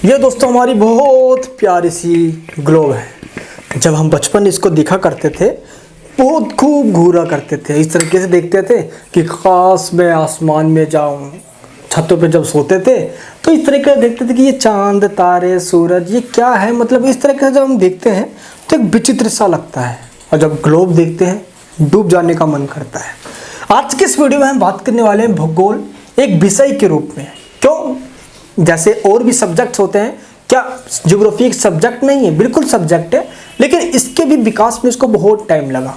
ये दोस्तों हमारी बहुत प्यारी सी ग्लोब है। जब हम बचपन में इसको देखा करते थे बहुत खूब घूरा करते थे, इस तरीके से देखते थे कि काश मैं आसमान में जाऊं। छतों पे जब सोते थे तो इस तरीके से देखते थे कि ये चांद तारे सूरज ये क्या है, मतलब इस तरीके से जब हम देखते हैं तो एक विचित्र सा लगता है, और जब ग्लोब देखते हैं डूब जाने का मन करता है। आज के इस वीडियो में हम बात करने वाले हैं भूगोल एक विषय के रूप में। क्यों? जैसे और भी सब्जेक्ट्स होते हैं, क्या ज्योग्राफी एक सब्जेक्ट नहीं है? बिल्कुल सब्जेक्ट है, लेकिन इसके भी विकास में इसको बहुत टाइम लगा।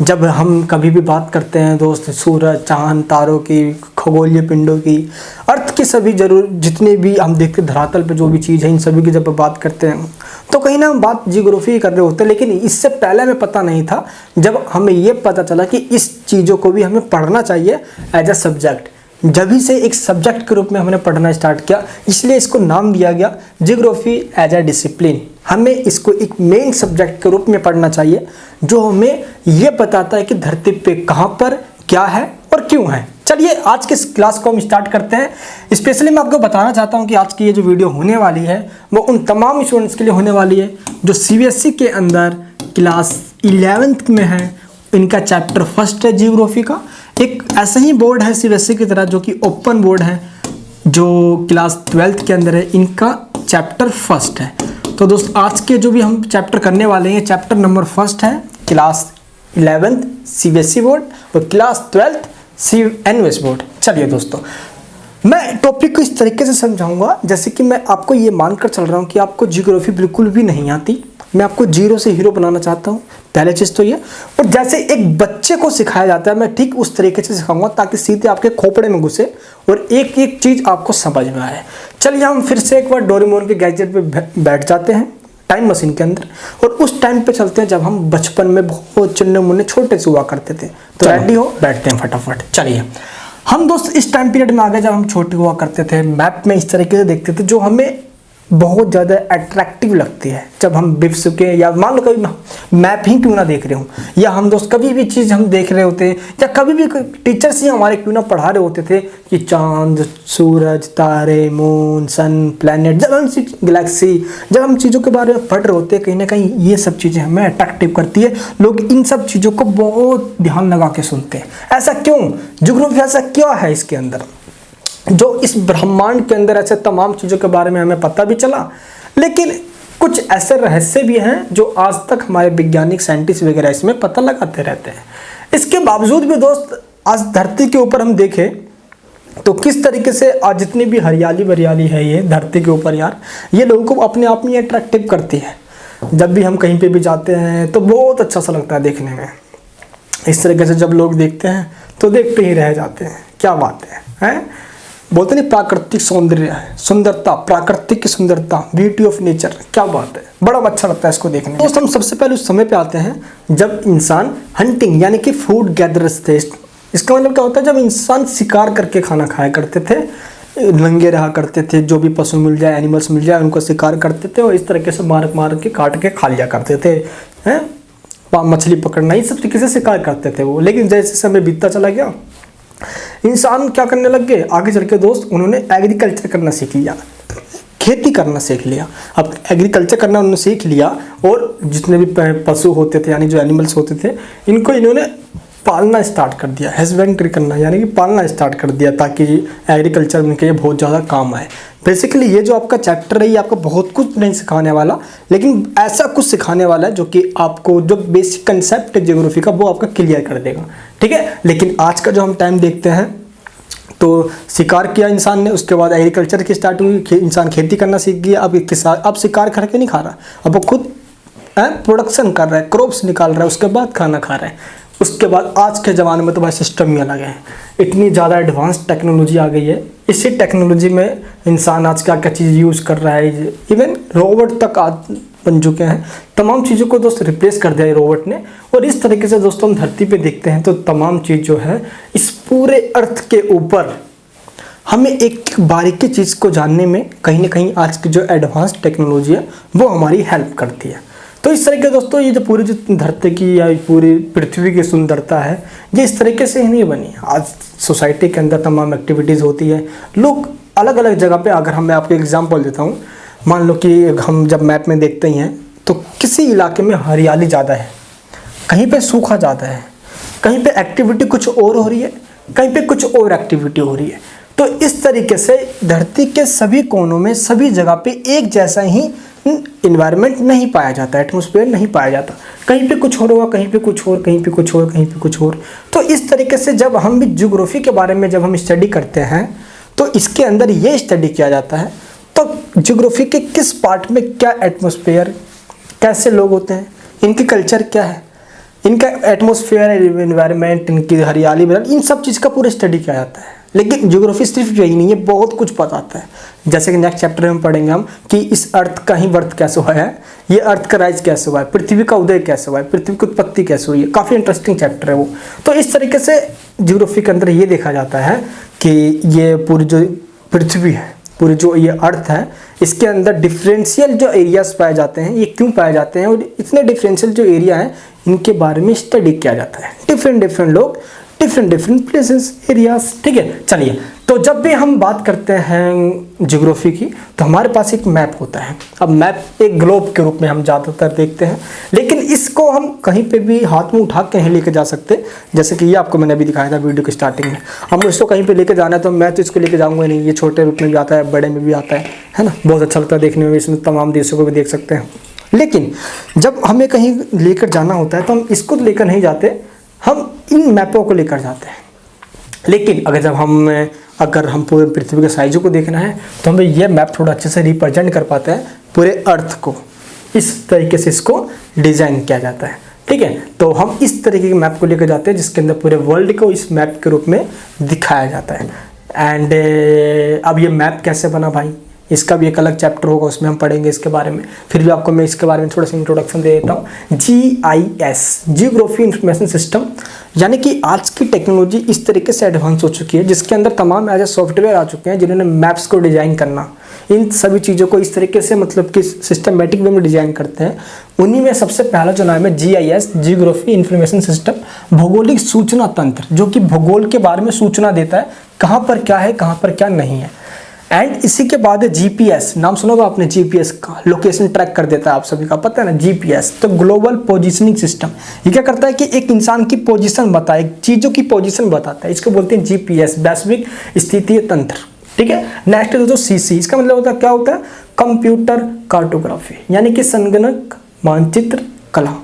जब हम कभी भी बात करते हैं दोस्त सूरज चांद तारों की, खगोलीय पिंडों की, अर्थ की सभी जरूर जितने भी हम देखते धरातल पे जो भी चीज़ है इन सभी की जब बात करते हैं तो कहीं ना हम बात ज्योग्राफी कर रहे होते हैं। लेकिन इससे पहले हमें पता नहीं था, जब हमें ये पता चला कि इस चीज़ों को भी हमें पढ़ना चाहिए एज अ सब्जेक्ट, जब से एक सब्जेक्ट के रूप में हमने पढ़ना स्टार्ट किया, इसलिए इसको नाम दिया गया ज्योग्राफी एज अ डिसिप्लिन। हमें इसको एक मेन सब्जेक्ट के रूप में पढ़ना चाहिए जो हमें ये बताता है कि धरती पे कहाँ पर क्या है और क्यों है। चलिए आज के इस क्लास को हम स्टार्ट करते हैं। स्पेशली मैं आपको बताना चाहता हूँ कि आज की ये जो वीडियो होने वाली है वो उन तमाम स्टूडेंट्स के लिए होने वाली है जो CBSE के अंदर क्लास 11th में है। इनका चैप्टर फर्स्ट है ज्योग्राफी का। एक ऐसा ही बोर्ड है CBSE की तरह जो कि ओपन बोर्ड है, जो क्लास 12th के अंदर है, इनका चैप्टर फर्स्ट है। तो दोस्त आज के जो भी हम चैप्टर करने वाले हैं चैप्टर नंबर फर्स्ट है क्लास 11th CBSE बोर्ड और क्लास 12th NVS बोर्ड। चलिए दोस्तों मैं टॉपिक को इस तरीके से समझाऊंगा जैसे कि मैं आपको ये मानकर चल रहा हूँ कि आपको ज्योग्राफी बिल्कुल भी नहीं आती। मैं आपको जीरो से हीरो बनाना चाहता हूँ, पहले चीज़ तो ये। और जैसे एक बच्चे को सिखाया जाता है मैं ठीक उस तरीके से सिखाऊंगा ताकि सीधे आपके खोपड़े में घुसे और एक एक चीज़ आपको समझ में आए। चलिए हम फिर से एक बार डोरेमोन के गैजेट पे बैठ जाते हैं टाइम मशीन के अंदर और उस टाइम पे चलते हैं जब हम बचपन में बहुत चुन्ने मुन्ने छोटे से हुआ करते थे। तो रेडी हो? बैठते हैं फटाफट। चलिए हम दोस्त इस टाइम पीरियड में आ गए जब हम छोटे हुआ करते थे। मैप में इस तरीके से देखते थे जो हमें बहुत ज़्यादा अट्रैक्टिव लगती है। जब हम विश्व के या मान लो कभी मैप ही क्यों ना देख रहे हो या हम दोस्त कभी भी चीज़ हम देख रहे होते हैं या कभी भी टीचर्स ही हमारे क्यों ना पढ़ा रहे होते थे कि चांद सूरज तारे मून सन प्लैनेट, जब हम गैलेक्सी जब हम चीज़ों के बारे में पढ़ रहे होते हैं कहीं ना कहीं ये सब चीज़ें हमें अट्रैक्टिव करती है। लोग इन सब चीज़ों को बहुत ध्यान लगा के सुनते हैं। ऐसा क्यों? ज्योग्राफी ऐसा क्या है इसके अंदर जो इस ब्रह्मांड के अंदर ऐसे तमाम चीज़ों के बारे में हमें पता भी चला, लेकिन कुछ ऐसे रहस्य भी हैं जो आज तक हमारे वैज्ञानिक साइंटिस्ट वगैरह इसमें पता लगाते रहते हैं। इसके बावजूद भी दोस्त आज धरती के ऊपर हम देखें तो किस तरीके से आज जितनी भी हरियाली है ये धरती के ऊपर यार, ये लोगों को अपने आप में अट्रैक्टिव करती है। जब भी हम कहीं पर भी जाते हैं तो बहुत अच्छा सा लगता है देखने में। इस तरीके से जब लोग देखते हैं तो देखते ही रह जाते हैं। क्या बात है? बोलते नहीं प्राकृतिक सौंदर्य है, सुंदरता, प्राकृतिक की सुंदरता, ब्यूटी ऑफ नेचर, क्या बात है, बड़ा अच्छा लगता है इसको देखने में। दोस्त हम सबसे पहले उस समय पे आते हैं जब इंसान हंटिंग यानी कि फूड गैदरर्स थे। इसका मतलब क्या होता है? जब इंसान शिकार करके खाना खाया करते थे, नंगे रहा करते थे, जो भी पशु मिल जाए एनिमल्स मिल जाए उनको शिकार करते थे और इस तरीके से मार के काट के खा लिया करते थे। हैं मछली पकड़ना ये सब तरीके से शिकार करते थे वो। लेकिन जैसे समय बीतता चला गया इंसान क्या करने लग गए, आगे चल के दोस्त उन्होंने एग्रीकल्चर करना सीख लिया, खेती करना सीख लिया। अब एग्रीकल्चर करना उन्होंने सीख लिया और जितने भी पशु होते थे यानी जो एनिमल्स होते थे इनको इन्होंने पालना स्टार्ट कर दिया, हस्बेंड्री करना यानी कि पालना स्टार्ट कर दिया ताकि एग्रीकल्चर में ये बहुत ज़्यादा काम आए। बेसिकली ये जो आपका चैप्टर है ये आपको बहुत कुछ नहीं सिखाने वाला, लेकिन ऐसा कुछ सिखाने वाला है जो कि आपको जो बेसिक कंसेप्ट है ज्योग्राफी का वो आपका क्लियर कर देगा। ठीक है, लेकिन आज का जो हम टाइम देखते हैं तो शिकार किया इंसान ने, उसके बाद एग्रीकल्चर की स्टार्ट हुई, इंसान खेती करना सीख गया। अब शिकार करके नहीं खा रहा, अब वो खुद प्रोडक्शन कर रहा है, क्रॉप्स निकाल रहा है, उसके बाद खाना खा रहा है। उसके बाद आज के ज़माने में तो भाई सिस्टम ही अलग है, इतनी ज़्यादा एडवांस टेक्नोलॉजी आ गई है। इसी टेक्नोलॉजी में इंसान आज क्या क्या चीज़ यूज़ कर रहा है, इवन रोबोट तक आज बन चुके हैं। तमाम चीज़ों को दोस्त रिप्लेस कर दिया है रोबोट ने। और इस तरीके से दोस्तों हम धरती पे देखते हैं तो तमाम चीज़ जो है इस पूरे अर्थ के ऊपर हमें एक बारीकी चीज़ को जानने में कहीं ना कहीं आज की जो एडवांस टेक्नोलॉजी है वो हमारी हेल्प करती है। तो इस तरीके दोस्तों ये जो पूरी जो धरती की या पूरी पृथ्वी की सुंदरता है ये इस तरीके से ही नहीं बनी। आज सोसाइटी के अंदर तमाम एक्टिविटीज़ होती है, लोग अलग अलग जगह पे, अगर मैं आपको एग्जांपल देता हूँ, मान लो कि हम जब मैप में देखते ही हैं तो किसी इलाके में हरियाली ज़्यादा है, कहीं पे सूखा ज़्यादा है, कहीं पे एक्टिविटी कुछ और हो रही है, कहीं पे कुछ और एक्टिविटी हो रही है। तो इस तरीके से धरती के सभी कोनों में सभी जगह पे एक जैसा ही इन्वायरमेंट नहीं पाया जाता, एटमॉस्फेयर नहीं पाया जाता। कहीं पे कुछ और होगा, कहीं पे कुछ और, कहीं पे कुछ और, कहीं पे कुछ और। तो इस तरीके से जब हम भी ज्योग्राफी के बारे में जब हम स्टडी करते हैं तो इसके अंदर ये स्टडी किया जाता है तो ज्योग्राफी के किस पार्ट में क्या एटमॉस्फेयर, कैसे लोग होते हैं, इनकी कल्चर क्या है, इनका एटमॉस्फेयर, इन्वायरमेंट, इनकी हरियाली, इन सब चीज़ का पूरा स्टडी किया जाता है। लेकिन ज्योग्राफी सिर्फ यही नहीं है, बहुत कुछ बताता है। जैसे कि नेक्स्ट चैप्टर में पढ़ेंगे हम कि इस अर्थ का ही बर्थ कैसे हुआ है, ये अर्थ का राइज कैसे हुआ है, पृथ्वी का उदय कैसे हुआ है, पृथ्वी की उत्पत्ति कैसे हुई है। काफ़ी इंटरेस्टिंग चैप्टर है वो। तो इस तरीके से ज्योग्राफी के अंदर ये देखा जाता है कि ये पूरी जो पृथ्वी है, पूरी जो ये अर्थ है, इसके अंदर डिफरेंशियल जो एरियाज पाए जाते हैं, ये क्यों पाए जाते हैं और इतने डिफरेंशियल जो एरिया हैं इनके बारे में स्टडी किया जाता है। डिफरेंट लोग, डिफरेंट प्लेसेस, एरियाज। ठीक है, चलिए। तो जब भी हम बात करते हैं ज्योग्राफी की तो हमारे पास एक मैप होता है। अब मैप एक ग्लोब के रूप में हम ज़्यादातर देखते हैं, लेकिन इसको हम कहीं पे भी हाथ में उठा के नहीं लेके जा सकते। जैसे कि ये आपको मैंने अभी दिखाया था वीडियो की स्टार्टिंग में। हम इसको कहीं पे लेके जाना है तो मैं तो इसको लेके जाऊंगा नहीं। ये छोटे रूप में भी आता है, बड़े में भी आता है ना। बहुत अच्छा लगता है देखने में, इसमें तमाम देशों को भी देख सकते हैं। लेकिन जब हमें कहीं लेकर जाना होता है तो हम इसको लेकर नहीं जाते, हम इन मैपों को लेकर जाते हैं। लेकिन अगर हम पूरे पृथ्वी के साइज़ों को देखना है तो हमें यह मैप थोड़ा अच्छे से रिप्रेजेंट कर पाते हैं पूरे अर्थ को। इस तरीके से इसको डिज़ाइन किया जाता है। ठीक है, तो हम इस तरीके के मैप को लेकर जाते हैं जिसके अंदर पूरे वर्ल्ड को इस मैप के रूप में दिखाया जाता है। एंड अब ये मैप कैसे बना भाई, इसका भी एक अलग चैप्टर होगा, उसमें हम पढ़ेंगे इसके बारे में। फिर भी आपको मैं इसके बारे में थोड़ा सा इंट्रोडक्शन दे देता हूँ। GIS, जियोग्राफी इंफॉर्मेशन सिस्टम, यानी कि आज की टेक्नोलॉजी इस तरीके से एडवांस हो चुकी है जिसके अंदर तमाम ऐसे सॉफ्टवेयर आ चुके हैं जिन्होंने मैप्स को डिज़ाइन करना, इन सभी चीज़ों को इस तरीके से मतलब कि सिस्टमेटिक वे में डिज़ाइन करते हैं। उन्हीं में सबसे पहला जो नाम है GIS, जियोग्राफी इंफॉर्मेशन सिस्टम, भौगोलिक सूचना तंत्र, जो कि भूगोल के बारे में सूचना देता है, कहाँ पर क्या है, कहाँ पर क्या नहीं है। एंड इसी के बाद है GPS, नाम सुनोगा आपने GPS का, लोकेशन ट्रैक कर देता है, आप सभी का पता है ना GPS। तो ग्लोबल पोजीशनिंग सिस्टम, ये क्या करता है कि एक इंसान की पोजीशन बताए, चीज़ों की पोजीशन बताता है, इसको बोलते हैं GPS, वैश्विक स्थितीय तंत्र। ठीक है, नेक्स्ट है जो CC, इसका मतलब होता है क्या होता है, कंप्यूटर कार्टोग्राफी, यानी कि संगणक मानचित्र कला।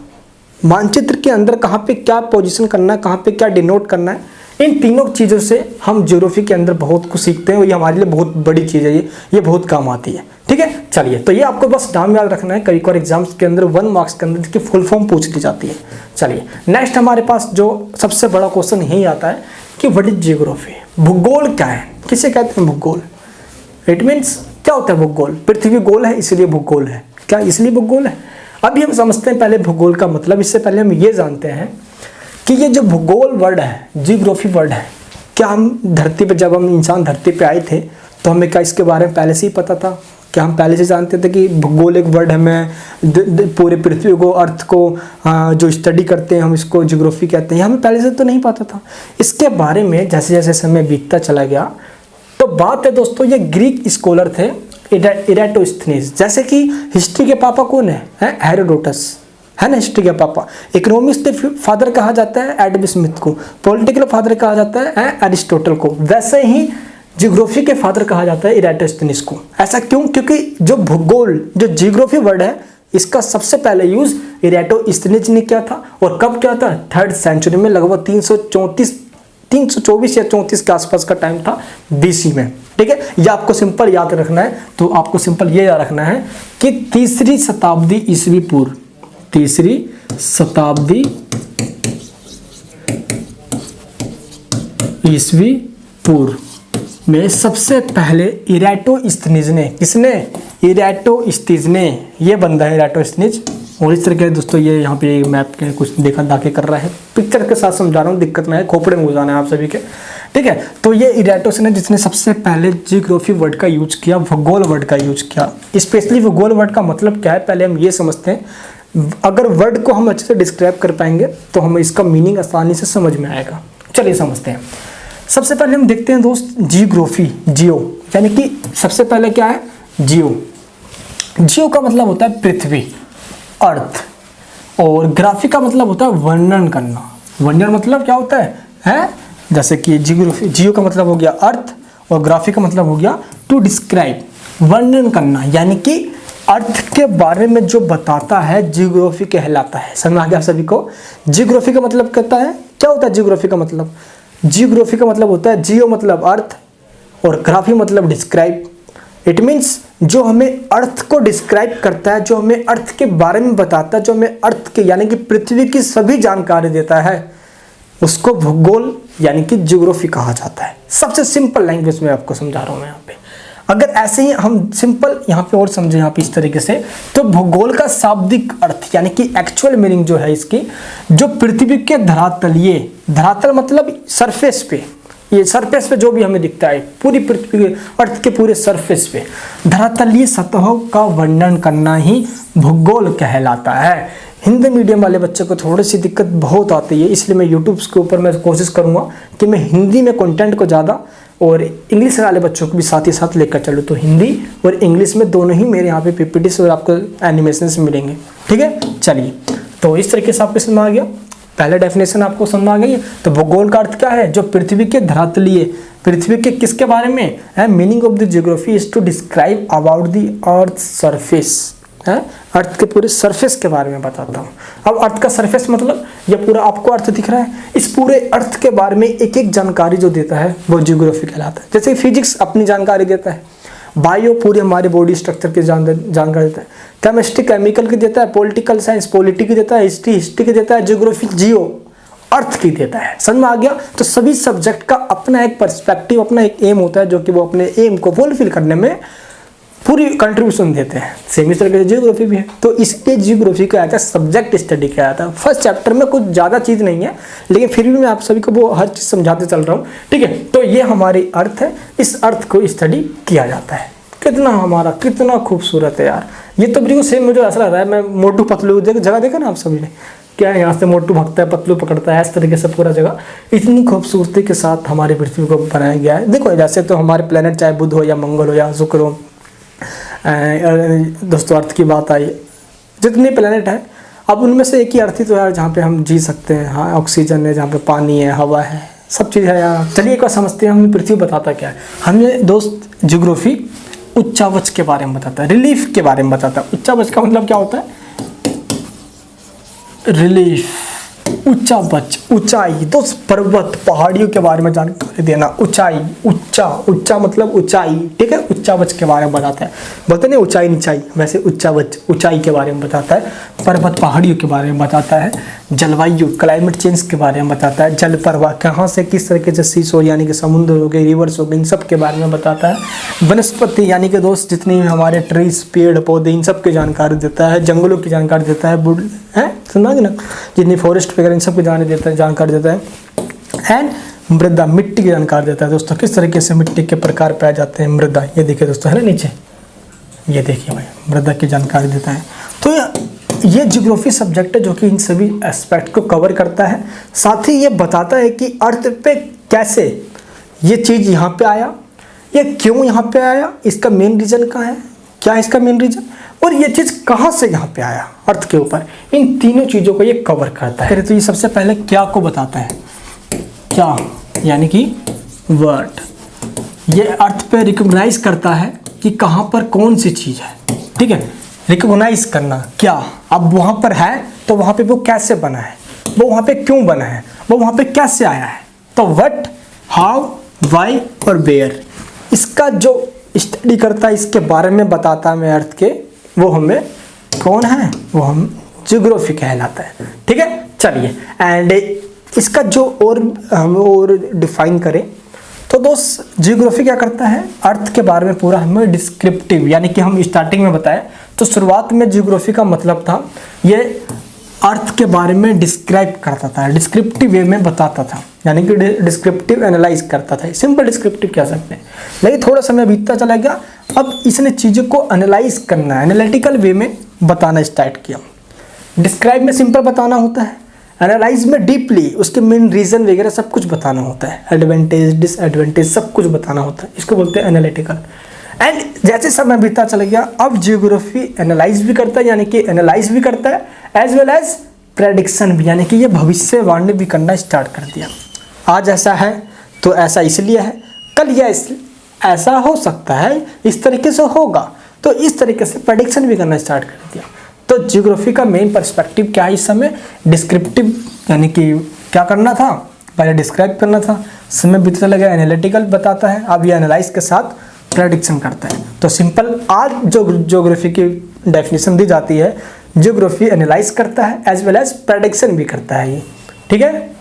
मानचित्र के अंदर कहाँ पे क्या पोजीशन करना है, कहाँ पे क्या डिनोट करना है, इन तीनों चीज़ों से हम ज्योग्राफी के अंदर बहुत कुछ सीखते हैं और ये हमारे लिए बहुत बड़ी चीज़ है, ये बहुत काम आती है। ठीक है, चलिए। तो ये आपको बस नाम याद रखना है, कई बार एग्जाम्स के अंदर 1 मार्क्स के अंदर इसकी फुल फॉर्म पूछ ली जाती है। चलिए, नेक्स्ट हमारे पास जो सबसे बड़ा क्वेश्चन यही आता है कि व्हाट इज जियोग्राफी, भूगोल क्या है, किसे कहते हैं भूगोल। इट मीन्स क्या होता है भूगोल, पृथ्वी गोल है इसलिए भूगोल है, क्या इसलिए भूगोल है। अभी हम समझते हैं पहले भूगोल का मतलब। इससे पहले हम ये जानते हैं कि ये जो भूगोल वर्ड है, जियोग्राफी वर्ड है, क्या हम धरती पे, जब हम इंसान धरती पे आए थे तो हमें क्या इसके बारे में पहले से ही पता था, क्या हम पहले से जानते थे कि भूगोल एक वर्ड हमें पूरे पृथ्वी को, अर्थ को जो स्टडी करते हैं हम इसको जियोग्राफी कहते हैं, हमें पहले से तो नहीं पता था। इसके बारे में जैसे जैसे समय बीतता चला गया तो बात है दोस्तों, ये ग्रीक स्कॉलर थे इराटोस्थनीज। जैसे कि हिस्ट्री के पापा कौन है, हेरोडोटस है ना, हिस्ट्री के पापा। इकोनॉमिक्स के फादर कहा जाता है एडम स्मिथ को, पॉलिटिकल फादर कहा जाता है एरिस्टोटल को, वैसे ही जियोग्राफी के फादर कहा जाता है इराटोस्थनीज को। ऐसा क्यों, क्योंकि जो भूगोल, जो जियोग्राफी वर्ड है, इसका सबसे पहले यूज इराटोस्थनीज ने किया था। और कब किया था, 3rd सेंचुरी में, लगभग 324 या 34 के आसपास का टाइम था, BC में। ठीक है, ये आपको सिंपल याद रखना है। तो आपको सिंपल ये याद रखना है कि 3री शताब्दी ईस्वी पूर्व, 3री शताब्दी ईस्वी पूर्व में सबसे पहले इराटोस्थनीज ने, किसने, इराटोस्थनीज ने, ये बंदा है इराटोस्थनीज। और इस तरह के दोस्तों ये यहाँ पे मैप के कुछ देखा दाके कर रहा है, पिक्चर के साथ समझा रहा हूँ, दिक्कत ना है, खोपड़े में घुसाना है आप सभी के। ठीक है, तो ये इराटोस्थनीज जिसने सबसे पहले जियोग्राफी वर्ड का यूज किया, भूगोल वर्ड का यूज किया। स्पेशली भूगोल वर्ड का मतलब क्या है, पहले हम ये समझते हैं। अगर वर्ड को हम अच्छे से डिस्क्राइब कर पाएंगे तो हमें इसका मीनिंग आसानी से समझ में आएगा। चलिए समझते हैं। सबसे पहले हम देखते हैं दोस्त जियोग्राफी, जियो यानी कि सबसे पहले क्या है, जियो, जियो का मतलब होता है पृथ्वी, अर्थ, और ग्राफी का मतलब होता है वर्णन करना। वर्णन मतलब क्या होता है? जैसे कि जियोग्राफी, जियो का मतलब हो गया अर्थ और ग्राफी का मतलब हो गया टू डिस्क्राइब, वर्णन करना, यानी कि अर्थ के बारे में जो बताता है जियोग्राफी कहलाता है। समझ में आ गया सभी को? जियोग्राफी का मतलब कहता है, क्या होता है जियोग्राफी का मतलब? जियोग्राफी का मतलब होता है जियो मतलब अर्थ और ग्राफी मतलब डिस्क्राइब। इट मीन्स जो हमें अर्थ को डिस्क्राइब करता है, जो हमें अर्थ के बारे में बताता है, जो हमें अर्थ के यानी कि पृथ्वी की सभी जानकारी देता है, उसको भूगोल यानी कि ज्योग्राफी कहा जाता है। सबसे सिंपल लैंग्वेज में आपको समझा रहा हूँ मैं यहाँ पे। अगर ऐसे ही हम सिंपल यहाँ पे और समझे यहाँ पे इस तरीके से, तो भूगोल का शाब्दिक अर्थ यानी कि एक्चुअल मीनिंग जो है इसकी, जो पृथ्वी के धरातलीय, धरातल मतलब सरफेस पे, ये सरफेस पे जो भी हमें दिखता है पूरी पृथ्वी के, अर्थ के पूरे सरफेस पे धरातलीय सतहों का वर्णन करना ही भूगोल कहलाता है। हिंदी मीडियम वाले बच्चों को थोड़ी सी दिक्कत बहुत आती है, इसलिए मैं यूट्यूब के ऊपर मैं कोशिश करूँगा कि मैं हिंदी में कंटेंट को ज़्यादा और इंग्लिश वाले बच्चों को भी साथ ही साथ लेकर चलूँ। तो हिंदी और इंग्लिश में दोनों ही मेरे यहाँ पे पीपीटी और आपको एनिमेशन मिलेंगे। ठीक है, चलिए, तो इस तरीके से आपको समझ में आ गया, पहले डेफिनेशन आपको समझ आ गई है। तो भूगोल का अर्थ क्या है? जो पृथ्वी के धरातलीय, पृथ्वी के किसके बारे में है? Meaning of the geography is to describe about the earth surface, है अर्थ के पूरे सरफेस के बारे में बताता हूँ। अब अर्थ का सरफेस मतलब ये पूरा आपको अर्थ दिख रहा है, इस पूरे अर्थ के बारे में एक एक जानकारी जो देता है वो जियोग्राफी कहलाता है। जैसे फिजिक्स अपनी जानकारी देता है, बायो पूरी हमारे बॉडी स्ट्रक्चर की जानकारी देता है, केमिस्ट्री केमिकल की देता है, पॉलिटिकल साइंस पॉलिटी की देता है, हिस्ट्री हिस्ट्री की देता है, ज्योग्राफी जियो अर्थ की देता है। समझ में आ गया? तो सभी सब्जेक्ट का अपना एक पर्सपेक्टिव, अपना एक एम होता है, जो कि वो अपने एम को फुलफिल करने में पूरी कंट्रीब्यूशन देते हैं। सेम इस तरीके से जियोग्राफी भी है। तो इसके जियोग्राफी का आता है सब्जेक्ट स्टडी का आता है। फर्स्ट चैप्टर में कुछ ज़्यादा चीज़ नहीं है, लेकिन फिर भी मैं आप सभी को वो हर चीज़ समझाते चल रहा हूँ। ठीक है, तो ये हमारी अर्थ है, इस अर्थ को स्टडी किया जाता है। कितना हमारा कितना खूबसूरत है यार। ये तो बिल्कुल सेम मुझे ऐसा लग रहा है, मैं मोटू पतलू जगह देखा ना आप सभी ने, क्या है, यहाँ से मोटू भागता है पतलू पकड़ता है, इस तरीके से पूरा जगह इतनी खूबसूरती के साथ हमारी पृथ्वी को बनाया गया है। देखो जैसे तो हमारे प्लेनेट चाहे बुध हो या मंगल हो या शुक्र हो, दोस्तों अर्थ की बात आई, जितने प्लेनेट हैं अब उनमें से एक ही अर्थ ही तो यार जहाँ पे हम जी सकते हैं। हाँ, ऑक्सीजन है, जहाँ पे पानी है, हवा है, सब चीज़ है यार। चलिए एक बार समझते हैं हमें पृथ्वी बताता क्या है। हमें दोस्त ज्योग्राफी उच्चावच के बारे में बताता है, रिलीफ के बारे में बताता है। उच्चावच का मतलब क्या होता है? रिलीफ, उच्चावच ऊंचाई, दोस्त पर्वत पहाड़ियों के बारे में जानकारी देना। ऊंचाई, उच्चा मतलब ऊंचाई, ठीक है, उच्चावच के बारे में बताता है। बोलते नहीं ऊंचाई नीचाई, वैसे उच्चावच ऊंचाई के बारे में बताता है। पर्वत पहाड़ियों के बारे में बताता है। जलवायु क्लाइमेट चेंज के बारे में बताता है। जल प्रवाह कहाँ से किस तरीके से सीशोर यानी कि समुद्र हो गए, रिवर्स हो गए, इन सब के बारे में बताता है। वनस्पति यानी कि दोस्त जितनी हमारे ट्रीज पेड़ पौधे इन सब की जानकारी देता है। जंगलों की जानकारी देता है, बुड है सुना ना, जितनी फॉरेस्ट वगैरह इन सब की जानकारी देता है। एंड मृदा मिट्टी की जानकारी देता है दोस्तों, किस तरीके से मिट्टी के प्रकार पाए जाते हैं। मृदा ये देखिए दोस्तों है ना नीचे, ये देखिए भाई मृदा की जानकारी देता है। तो ये जियोग्राफी सब्जेक्ट है जो कि इन सभी एस्पेक्ट को कवर करता है। साथ ही ये बताता है कि अर्थ पे कैसे ये चीज़ यहाँ पे आया, ये क्यों यहाँ पे आया, इसका मेन रीज़न कहाँ है, क्या है इसका मेन रीज़न, और ये चीज़ कहाँ से यहाँ पे आया अर्थ के ऊपर। इन तीनों चीज़ों को ये कवर करता है। तो ये सबसे पहले क्या को बताता है, क्या यानी कि वर्ड, ये अर्थ पे रिकॉग्नाइज करता है कि कहाँ पर कौन सी चीज़ है। ठीक है, रिकॉग्नाइज करना क्या, अब वहाँ पर है तो वहाँ पे वो कैसे बना है, वो वहाँ पे क्यों बना है, वो वहाँ पे कैसे आया है। तो व्हाट, हाउ, व्हाई और वेयर, इसका जो स्टडी करता है, इसके बारे में बताता है अर्थ के, वो हमें कौन है, वो हम जियोग्राफी कहलाता है। ठीक है, चलिए, एंड इसका जो हम और डिफाइन करें तो दोस्त जियोग्राफी क्या करता है, अर्थ के बारे में पूरा हमें डिस्क्रिप्टिव, यानी कि हम स्टार्टिंग में बताएं तो शुरुआत में जियोग्राफी का मतलब था ये अर्थ के बारे में डिस्क्राइब करता था, डिस्क्रिप्टिव वे में बताता था, यानी कि डिस्क्रिप्टिव एनालाइज करता था। सिंपल डिस्क्रिप्टिव कह सकते हैं, लेकिन थोड़ा समय बीतता चला गया, अब इसने चीज़ों को एनालाइज करना, एनालिटिकल वे में बताना स्टार्ट किया। डिस्क्राइब में सिंपल बताना होता है, एनालाइज में डीपली उसके मेन रीज़न वगैरह सब कुछ बताना होता है, एडवांटेज डिसएडवांटेज सब कुछ बताना होता है, इसको बोलते हैं एनालिटिकल। एंड जैसे समय बीतता चला गया, अब जियोग्राफी एनालाइज भी करता है, यानी कि एनालाइज भी करता है, एज वेल एज प्रेडिक्शन भी, यानी कि ये भविष्यवाणी भी करना स्टार्ट कर दिया। आज ऐसा है तो ऐसा इसलिए है, कल यह ऐसा हो सकता है, इस तरीके से होगा, तो इस तरीके से प्रेडिक्शन भी करना स्टार्ट कर दिया। तो जियोग्राफी का मेन पर्सपेक्टिव क्या है इस समय? डिस्क्रिप्टिव, यानी कि क्या करना था, पहले डिस्क्राइब करना था, समय बीतता चला गया, एनालिटिकल बताता है, अब ये एनालाइज के साथ प्रेडिक्शन करता है। तो सिंपल आज जो ज्योग्राफी की डेफिनेशन दी जाती है, ज्योग्राफी एनालाइज करता है एज वेल एज प्रेडिक्शन भी करता है ये, ठीक है।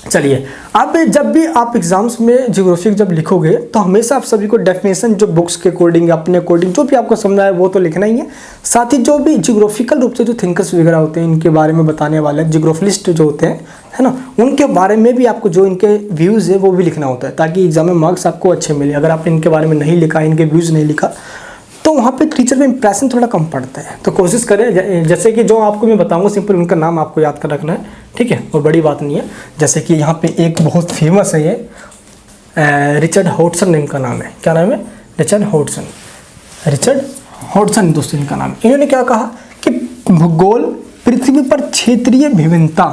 चलिए, अब जब भी आप एग्जाम्स में ज्योग्राफी जब लिखोगे तो हमेशा आप सभी को डेफिनेशन जो बुक्स के अकॉर्डिंग, अपने अकॉर्डिंग जो भी आपको समझ आए वो तो लिखना ही है। साथ ही जो भी ज्योग्राफिकल रूप से जो थिंकर्स वगैरह होते हैं, इनके बारे में बताने वाले ज्योग्राफिस्ट जो होते हैं, है ना, उनके बारे में भी आपको जो इनके व्यूज़ है वो भी लिखना होता है, ताकि एग्जाम में मार्क्स आपको अच्छे मिले। अगर आपने इनके बारे में नहीं लिखा, इनके व्यूज़ नहीं लिखा, तो वहाँ पे टीचर में इंप्रेशन थोड़ा कम पड़ता है। तो कोशिश करें, जैसे कि जो आपको मैं बताऊँगा सिंपल उनका नाम आपको याद कर रखना है, ठीक है, और बड़ी बात नहीं है। जैसे कि यहाँ पे एक बहुत फेमस है ये, रिचर्ड हॉडसन इनका नाम है। क्या नाम है? रिचर्ड हॉडसन दोस्तों इनका नाम। इन्होंने क्या कहा कि भूगोल पृथ्वी पर क्षेत्रीय विभिन्नता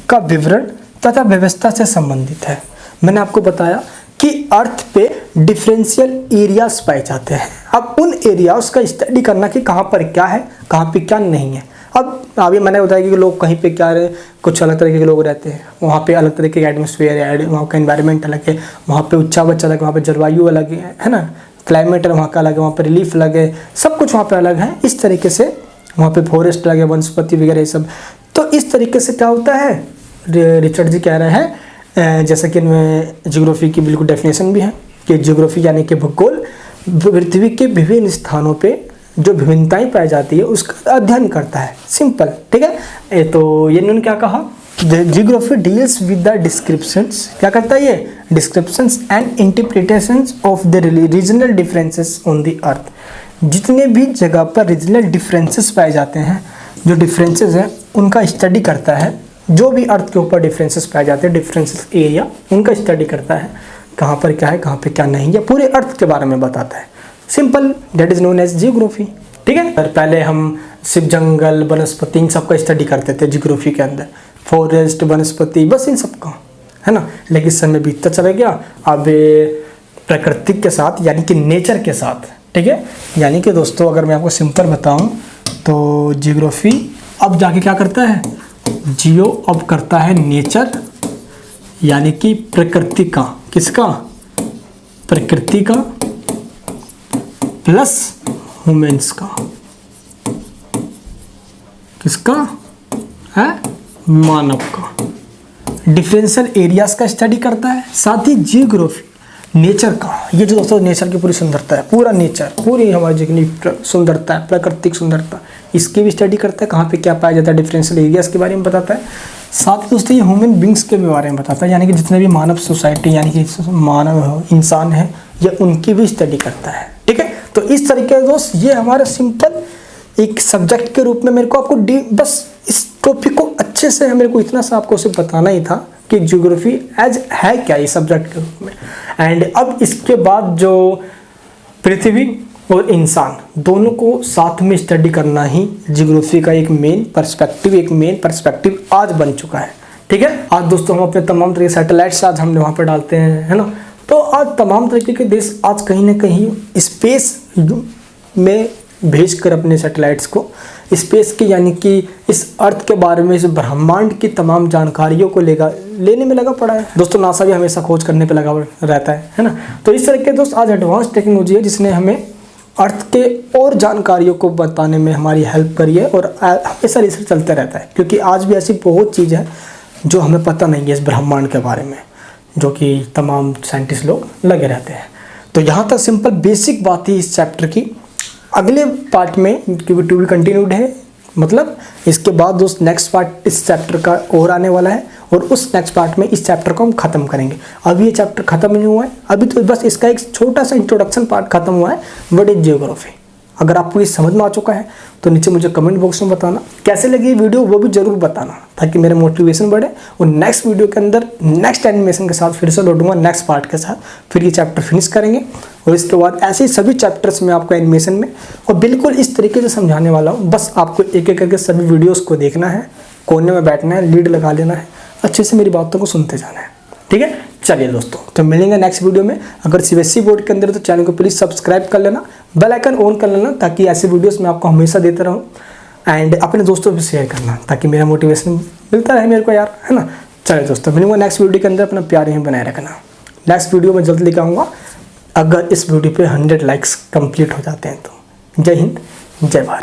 का विवरण तथा व्यवस्था से संबंधित है। मैंने आपको बताया कि अर्थ पे डिफरेंशियल एरियाज पाए जाते हैं। अब उन एरियाज का स्टडी करना कि कहाँ पर क्या है, कहाँ पे क्या नहीं है। अब अभी मैंने बताया कि लोग कहीं पे क्या रहे, कुछ अलग तरीके के लोग रहते हैं, वहाँ पे अलग तरीके के एटमॉस्फेयर है, वहाँ का एनवायरनमेंट अलग है, वहाँ पे उच्चावच अलग है, वहाँ पे जलवायु अलग है ना, क्लाइमेट वहाँ का अलग है, वहाँ पे रिलीफ अलग है, सब कुछ वहाँ पे अलग है। इस तरीके से वहाँ पे फॉरेस्ट अलग है, वनस्पति वगैरह ये सब। तो इस तरीके से क्या होता है, रिचर्ड जी कह रहे हैं, जैसा कि इनमें ज्योग्राफी की बिल्कुल डेफिनेशन भी है कि ज्योग्राफी यानी कि भूगोल पृथ्वी के विभिन्न स्थानों पे जो विभिन्नताएं पाई जाती है उसका अध्ययन करता है। सिंपल, ठीक है। तो ये इन्होंने क्या कहा, geography deals with the descriptions, क्या करता है ये, descriptions and interpretations of the regional differences on the earth. जितने भी जगह पर रीजनल डिफरेंसेस पाए जाते हैं, जो डिफरेंसेस हैं उनका स्टडी करता है। जो भी अर्थ के ऊपर डिफरेंसेस पाए जाते हैं, डिफरेंसेस एरिया, उनका स्टडी करता है, कहाँ पर क्या है, कहाँ पे क्या नहीं है, पूरे अर्थ के बारे में बताता है। Simple, that is known as geography, ठीक है। पर पहले हम सिर्फ जंगल, वनस्पति, इन सब का स्टडी करते थे जियोग्राफी के अंदर, फॉरेस्ट, वनस्पति, बस इन सब का, है ना। लेकिन समय बीतता चला गया, अब प्रकृति के साथ यानी कि नेचर के साथ, ठीक है। यानी कि दोस्तों अगर मैं आपको सिंपल बताऊं तो जियोग्राफी अब जाके क्या करता है, जियो अब करता है नेचर, यानी कि प्रकृति का, किसका, प्रकृति का प्लस ह्यूमंस का, किसका है, मानव का। डिफरेंशियल एरियाज का स्टडी करता है। साथ ही जियोग्राफी नेचर का, ये जो दोस्तों नेचर की पूरी सुंदरता है, पूरा नेचर, पूरी हमारी जितनी सुंदरता है, प्राकृतिक सुंदरता, इसकी भी स्टडी करता है, कहाँ पे क्या पाया जाता है, डिफरेंशियल एरियाज के बारे में बताता है। साथ ही दोस्तों ये ह्यूमन बींग्स के बारे में बताता है, यानी कि जितने भी मानव सोसाइटी यानी कि मानव इंसान है, ये उनकी भी स्टडी करता है, ठीक है। तो इस तरीके से दोस्त ये हमारा सिंपल एक सब्जेक्ट के रूप में मेरे को आपको बस इस टॉपिक को अच्छे से मेरे को इतना सा आपको सिर्फ बताना ही था कि ज्योग्राफी एज है क्या ये सब्जेक्ट के रूप में। एंड अब इसके बाद जो पृथ्वी और इंसान दोनों को साथ में स्टडी करना ही ज्योग्राफी का एक मेन पर्सपेक्टिव आज बन चुका है, ठीक है। आज दोस्तों हम अपने तमाम तरह के सैटेलाइट्स आज हमने वहाँ पर डालते हैं, है ना। तो आज तमाम तरीके के देश आज कहीं ना कहीं स्पेस में भेज कर अपने सैटेलाइट्स को स्पेस की यानी कि इस अर्थ के बारे में, इस ब्रह्मांड की तमाम जानकारियों को लेने में लगा पड़ा है। दोस्तों नासा भी हमेशा खोज करने पे लगा रहता है ना। तो इस तरह के दोस्त आज एडवांस टेक्नोलॉजी है जिसने हमें अर्थ के और जानकारियों को बताने में हमारी हेल्प करी है, और हमेशा रिसर्च चलता रहता है, क्योंकि आज भी ऐसी बहुत चीज़ है जो हमें पता नहीं है इस ब्रह्मांड के बारे में, जो कि तमाम साइंटिस्ट लोग लगे रहते हैं। तो यहाँ तक सिंपल बेसिक बात थी इस चैप्टर की। अगले पार्ट में क्योंकि टू बी कंटिन्यूड है, मतलब इसके बाद दोस्त नेक्स्ट पार्ट इस चैप्टर का और आने वाला है, और उस नेक्स्ट पार्ट में इस चैप्टर को हम ख़त्म करेंगे। अभी ये चैप्टर ख़त्म नहीं हुआ है, अभी तो बस इसका एक छोटा सा इंट्रोडक्शन पार्ट ख़त्म हुआ है, व्हाट इज जियोग्राफी। अगर आपको ये समझ में आ चुका है तो नीचे मुझे कमेंट बॉक्स में बताना, कैसे लगी ये वीडियो वो भी ज़रूर बताना, ताकि मेरा मोटिवेशन बढ़े। और नेक्स्ट वीडियो के अंदर नेक्स्ट एनिमेशन के साथ फिर से लौटूंगा, नेक्स्ट पार्ट के साथ, फिर ये चैप्टर फिनिश करेंगे। और इसके बाद ऐसे ही सभी चैप्टर्स में आपको एनिमेशन में और बिल्कुल इस तरीके से समझाने वाला हूँ। बस आपको एक एक करके सभी वीडियोज़ को देखना है, कोने में बैठना है, लीड लगा लेना है, अच्छे से मेरी बातों को सुनते जाना है, ठीक है। चलिए दोस्तों, तो मिलेंगे नेक्स्ट वीडियो में। अगर सीबीएसई बोर्ड के अंदर तो चैनल को प्लीज़ सब्सक्राइब कर लेना, बेल आइकन ऑन कर लेना, ताकि ऐसे वीडियोस मैं आपको हमेशा देता रहूं। एंड अपने दोस्तों को शेयर करना, ताकि मेरा मोटिवेशन मिलता रहे मेरे को यार, है ना। चलिए दोस्तों, मिलूंगा नेक्स्ट वीडियो के अंदर, अपना प्यार यहीं बनाए रखना। नेक्स्ट वीडियो में जल्द लेकर आऊँगा, अगर इस वीडियो पर 100 लाइक्स कंप्लीट हो जाते हैं तो। जय हिंद, जय भारत।